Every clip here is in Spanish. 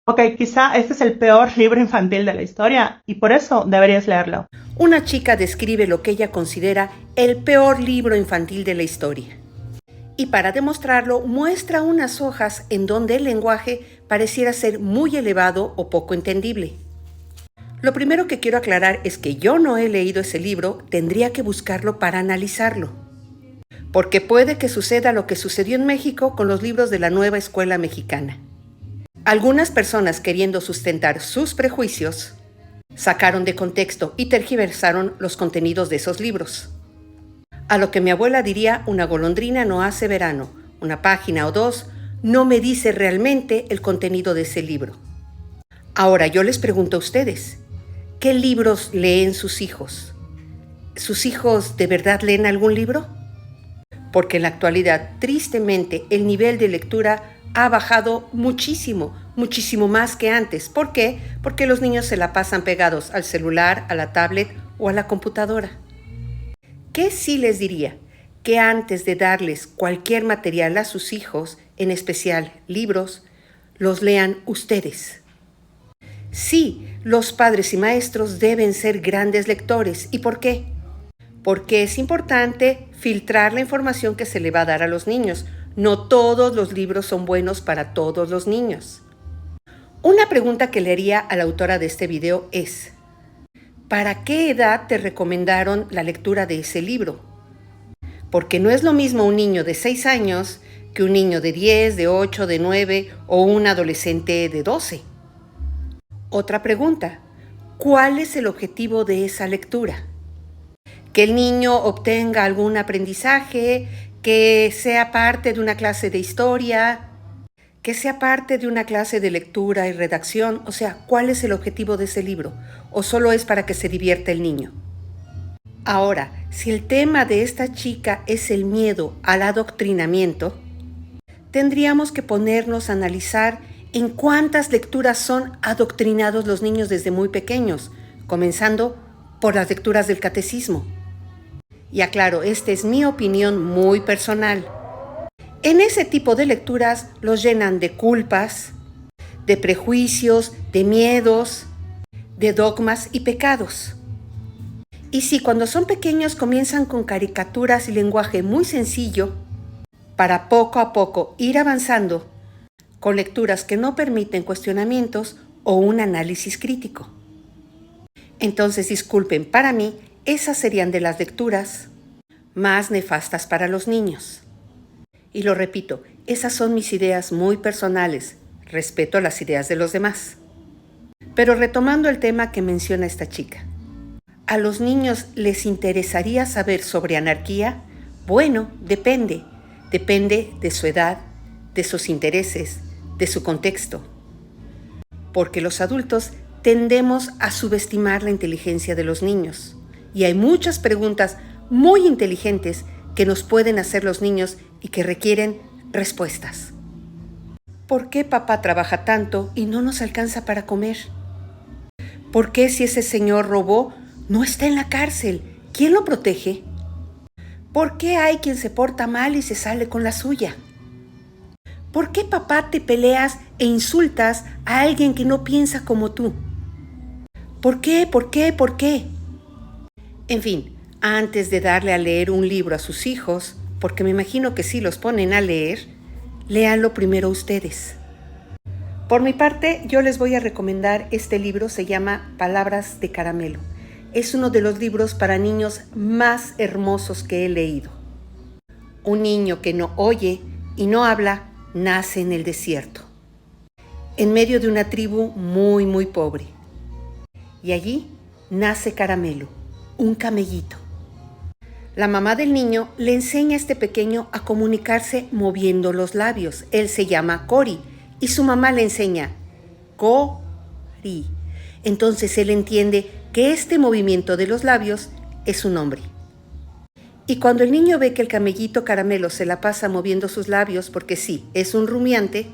Ok, quizá este es el peor libro infantil de la historia y por eso deberías leerlo. Una chica describe lo que ella considera el peor libro infantil de la historia. Y para demostrarlo, muestra unas hojas en donde el lenguaje pareciera ser muy elevado o poco entendible. Lo primero que quiero aclarar es que yo no he leído ese libro, tendría que buscarlo para analizarlo. Porque puede que suceda lo que sucedió en México con los libros de la nueva escuela mexicana. Algunas personas, queriendo sustentar sus prejuicios, sacaron de contexto y tergiversaron los contenidos de esos libros. A lo que mi abuela diría, una golondrina no hace verano, una página o dos no me dice realmente el contenido de ese libro. Ahora yo les pregunto a ustedes, ¿qué libros leen sus hijos? ¿Sus hijos de verdad leen algún libro? Porque en la actualidad, tristemente, el nivel de lectura ha bajado muchísimo, muchísimo más que antes. ¿Por qué? Porque los niños se la pasan pegados al celular, a la tablet o a la computadora. ¿Qué sí les diría? Que antes de darles cualquier material a sus hijos, en especial libros, los lean ustedes. Sí, los padres y maestros deben ser grandes lectores. ¿Y por qué? Porque es importante filtrar la información que se le va a dar a los niños. No todos los libros son buenos para todos los niños. Una pregunta que le haría a la autora de este video es, ¿para qué edad te recomendaron la lectura de ese libro? Porque no es lo mismo un niño de 6 años que un niño de 10, de 8, de 9 o un adolescente de 12. Otra pregunta, ¿cuál es el objetivo de esa lectura? Que el niño obtenga algún aprendizaje, que sea parte de una clase de historia, que sea parte de una clase de lectura y redacción. O sea, ¿cuál es el objetivo de ese libro? ¿O solo es para que se divierta el niño? Ahora, si el tema de esta chica es el miedo al adoctrinamiento, tendríamos que ponernos a analizar en cuántas lecturas son adoctrinados los niños desde muy pequeños, comenzando por las lecturas del catecismo. Y aclaro, esta es mi opinión muy personal. En ese tipo de lecturas los llenan de culpas, de prejuicios, de miedos, de dogmas y pecados. Y si cuando son pequeños comienzan con caricaturas y lenguaje muy sencillo, para poco a poco ir avanzando con lecturas que no permiten cuestionamientos o un análisis crítico. Entonces, disculpen, para mí, esas serían de las lecturas más nefastas para los niños. Y lo repito, esas son mis ideas muy personales, respeto las ideas de los demás. Pero retomando el tema que menciona esta chica, ¿a los niños les interesaría saber sobre anarquía? Bueno, depende de su edad, de sus intereses, de su contexto. Porque los adultos tendemos a subestimar la inteligencia de los niños. Y hay muchas preguntas muy inteligentes que nos pueden hacer los niños y que requieren respuestas. ¿Por qué papá trabaja tanto y no nos alcanza para comer? ¿Por qué si ese señor robó no está en la cárcel? ¿Quién lo protege? ¿Por qué hay quien se porta mal y se sale con la suya? ¿Por qué papá te peleas e insultas a alguien que no piensa como tú? ¿Por qué? ¿Por qué? ¿Por qué? En fin, antes de darle a leer un libro a sus hijos, porque me imagino que si los ponen a leer, léanlo primero ustedes. Por mi parte, yo les voy a recomendar este libro, se llama Palabras de Caramelo. Es uno de los libros para niños más hermosos que he leído. Un niño que no oye y no habla, nace en el desierto, en medio de una tribu muy, muy pobre. Y allí nace Caramelo, un camellito. La mamá del niño le enseña a este pequeño a comunicarse moviendo los labios. Él se llama Cori y su mamá le enseña Cori. Entonces él entiende que este movimiento de los labios es su nombre. Y cuando el niño ve que el camellito Caramelo se la pasa moviendo sus labios, porque sí, es un rumiante,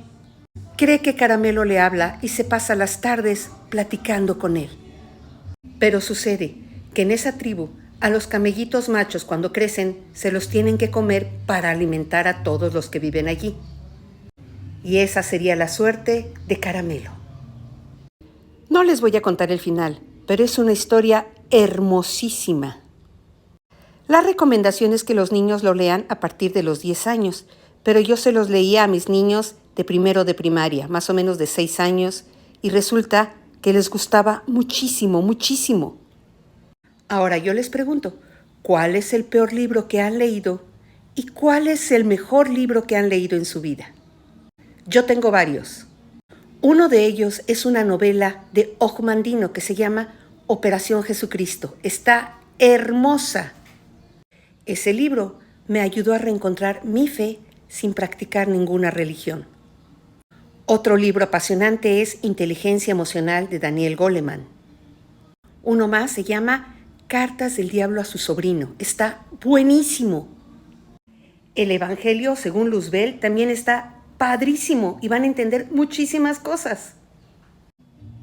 cree que Caramelo le habla y se pasa las tardes platicando con él. Pero sucede que en esa tribu, a los camellitos machos cuando crecen, se los tienen que comer para alimentar a todos los que viven allí. Y esa sería la suerte de Caramelo. No les voy a contar el final, pero es una historia hermosísima. La recomendación es que los niños lo lean a partir de los 10 años, pero yo se los leía a mis niños de primero de primaria, más o menos de 6 años, y resulta que les gustaba muchísimo, muchísimo. Ahora yo les pregunto, ¿cuál es el peor libro que han leído y cuál es el mejor libro que han leído en su vida? Yo tengo varios. Uno de ellos es una novela de Ojmandino que se llama Operación Jesucristo. Está hermosa. Ese libro me ayudó a reencontrar mi fe sin practicar ninguna religión. Otro libro apasionante es Inteligencia Emocional de Daniel Goleman. Uno más se llama Cartas del Diablo a su sobrino. Está buenísimo. El Evangelio según Luzbel también está padrísimo y van a entender muchísimas cosas.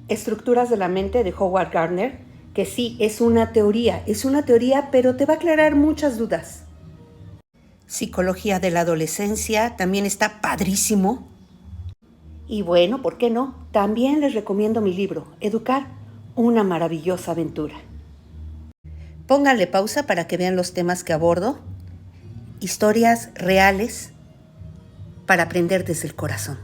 Estructuras de la mente de Howard Gardner, que sí, es una teoría, pero te va a aclarar muchas dudas. Psicología de la adolescencia también está padrísimo. Y bueno, ¿por qué no? También les recomiendo mi libro, Educar, una maravillosa aventura. Pónganle pausa para que vean los temas que abordo. Historias reales para aprender desde el corazón.